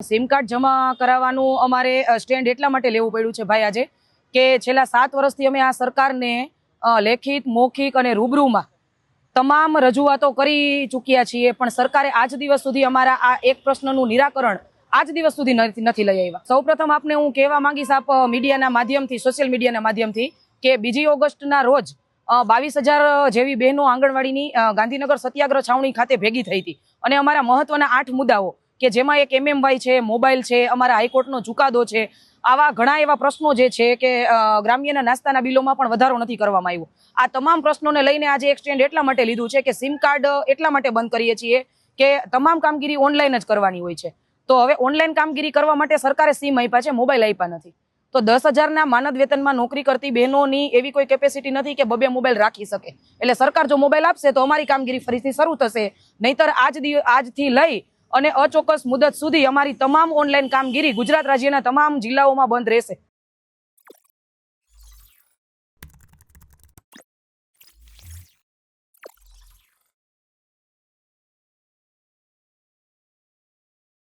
Sim card જમા કરાવવાનું અમારે સ્ટેન્ડ એટલા માટે લેવું પડ્યું છે ભાઈ આજે કે છેલ્લા 7 વર્ષથી અમે આ સરકારને લેખિત મૌખિક અને રૂબરૂમાં તમામ રજૂઆતો કરી ચૂક્યા છીએ, પણ સરકારે આજ દિવસ સુધી અમારા આ એક પ્રશ્નનું નિરાકરણ આજ દિવસ સુધી નથી લઈ આવ્યા. સૌપ્રથમ આપને હું કહેવા માંગીશ, આપ મીડિયાના માધ્યમથી, સોશિયલ મીડિયાના માધ્યમથી, કે 2 ઓગસ્ટના રોજ 22,000 જેવી બહેનો આંગણવાડીની ગાંધીનગર સત્યાગ્રહ છાવણી ખાતે ભેગી થઈ હતી અને અમારા મહત્વના 8 મુદ્દાઓ કે જેમાં એક MMY છે, મોબાઈલ છે, અમારા હાઈકોર્ટનો ચુકાદો છે, આવા ઘણા એવા પ્રશ્નો જે છે કે ગ્રામ્યના નાસ્તાના બિલોમાં પણ વધારો નથી કરવામાં આવ્યો. આ તમામ પ્રશ્નોને લઈને આજે એક સ્ટેન્ડ એટલા માટે લીધું છે કે સિમ કાર્ડ એટલા માટે બંધ કરીએ છીએ કે તમામ કામગીરી ઓનલાઈન જ કરવાની હોય છે. તો હવે ઓનલાઈન કામગીરી કરવા માટે સરકારે સિમ આપ્યા છે, મોબાઈલ આપ્યા નથી. તો 10,000ના માનદ વેતનમાં નોકરી કરતી બહેનોની એવી કોઈ કેપેસિટી નથી કે 2 મોબાઈલ રાખી શકે. એટલે સરકાર જો મોબાઈલ આપશે તો અમારી કામગીરી ફરીથી શરૂ થશે, નહીતર આજથી લઈ અને અચોક્કસ મુદત સુધી અમારી તમામ ઓનલાઈન કામગીરી ગુજરાત રાજ્યના તમામ જિલ્લાઓમાં બંધ રહેશે.